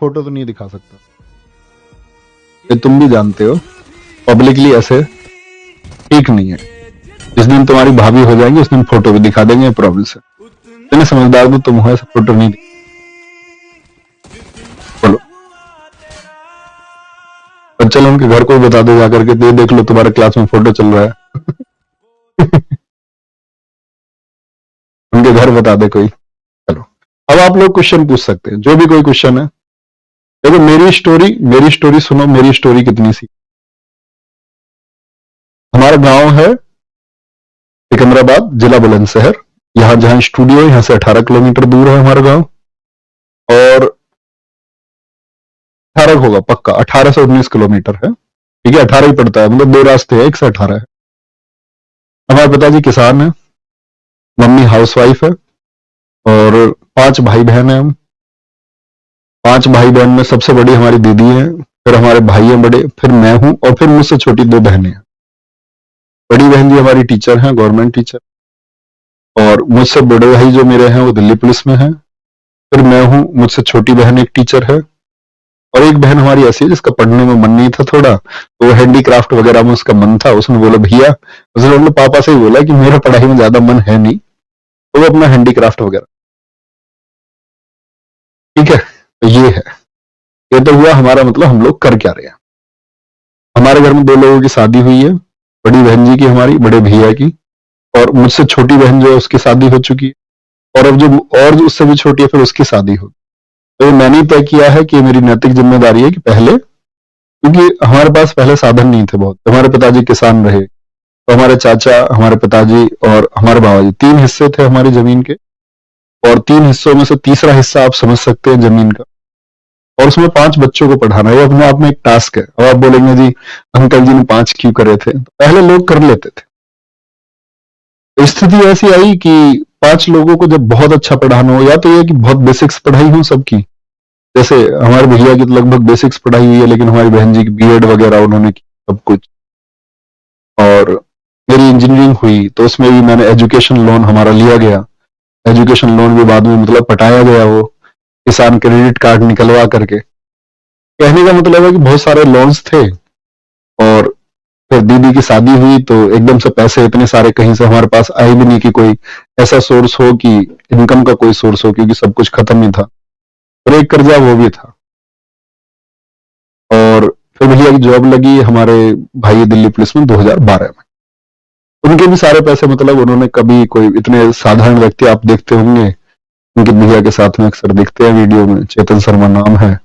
Photo तो नहीं दिखा सकता। ये तुम भी जानते हो, पब्लिकली ऐसे ठीक नहीं है। जिस दिन तुम्हारी भाभी हो जाएंगी उस दिन फोटो भी दिखा देंगे, प्रॉब्लम से। इतने समझदार तो तुम हो, ऐसे फोटो नहीं बोलो। और चलो उनके घर को भी बता दो जाकर के, ये देख लो तुम्हारे क्लास में फोटो चल रहा है। उनके घर बता दे कोई। चलो अब आप लोग क्वेश्चन पूछ सकते हैं, जो भी कोई क्वेश्चन है। देखो मेरी स्टोरी सुनो, मेरी स्टोरी कितनी सी। हमारा गांव है सिकंदराबाद, जिला बुलंदशहर। यहाँ जहां स्टूडियो है, यहाँ से 18 किलोमीटर दूर है हमारा गांव। और 18 होगा पक्का, 18 से 19 किलोमीटर है। ठीक है, 18 ही पड़ता है, मतलब 2 रास्ते हैं, 1 से 18 है। हमारे पिताजी किसान है, मम्मी हाउसवाइफ है, और 5 भाई बहन है हम। 5 भाई बहन में सबसे बड़ी हमारी दीदी है, फिर हमारे भाई हैं बड़े, फिर मैं हूं, और फिर मुझसे छोटी 2 बहनें हैं। बड़ी बहन जी हमारी टीचर हैं, गवर्नमेंट टीचर। और मुझसे बड़े भाई जो मेरे हैं वो दिल्ली पुलिस में हैं। फिर मैं हूं, मुझसे छोटी बहन एक टीचर है, और एक बहन हमारी ऐसी है जिसका पढ़ने में मन नहीं था थोड़ा, तो वो हैंडीक्राफ्ट वगैरह में उसका मन था। उसने बोला भैया, उसने अपने पापा से ही बोला कि मेरा पढ़ाई में ज्यादा मन है नहीं, तो वो अपना हैंडीक्राफ्ट वगैरह। ठीक है, तो ये है, ये तो हुआ हमारा, मतलब हम लोग कर क्या रहे हैं। हमारे घर में 2 लोगों की शादी हुई है, बड़ी बहन जी की, हमारी बड़े भैया की, और मुझसे छोटी बहन जो है उसकी शादी हो चुकी है, और अब जो उससे भी छोटी है फिर उसकी शादी होगी। तो मैंने तय किया है कि मेरी नैतिक जिम्मेदारी है कि पहले, क्योंकि हमारे पास पहले साधन नहीं थे बहुत। हमारे पिताजी किसान रहे, तो हमारे चाचा, हमारे पिताजी और हमारे बाबा जी, 3 हिस्से थे हमारी जमीन के, और 3 हिस्सों में से तीसरा हिस्सा आप समझ सकते हैं जमीन का, और उसमें 5 बच्चों को पढ़ाना, ये अपने आप में एक टास्क है। अब आप बोलेंगे जी अंकल जी ने 5 क्यों करे थे, तो पहले लोग कर लेते थे। स्थिति ऐसी आई कि 5 लोगों को जब बहुत अच्छा पढ़ाना हो, या तो ये कि बहुत बेसिक्स पढ़ाई हो सबकी, जैसे हमारे भैया की तो लगभग बेसिक्स पढ़ाई हुई है, लेकिन हमारी बहन जी की बीएड वगैरह उन्होंने की सब कुछ। और मेरी इंजीनियरिंग हुई, तो उसमें भी मैंने एजुकेशन लोन हमारा लिया गया। एजुकेशन लोन भी बाद में मतलब पटाया गया, वो किसान क्रेडिट कार्ड निकलवा करके। कहने का मतलब है कि बहुत सारे लोन्स थे, और फिर दीदी की शादी हुई तो एकदम से पैसे इतने सारे कहीं से हमारे पास आए भी नहीं कि कोई ऐसा सोर्स हो कि इनकम का कोई सोर्स हो, क्योंकि सब कुछ खत्म ही था। और एक कर्जा वो भी था। और फिर भैया की जॉब लगी हमारे भाई दिल्ली पुलिस में 2012 में। उनके भी सारे पैसे, मतलब उन्होंने कभी, कोई इतने साधारण व्यक्ति आप देखते होंगे, उनके भैया के साथ में अक्सर दिखते हैं वीडियो में, चेतन शर्मा नाम है,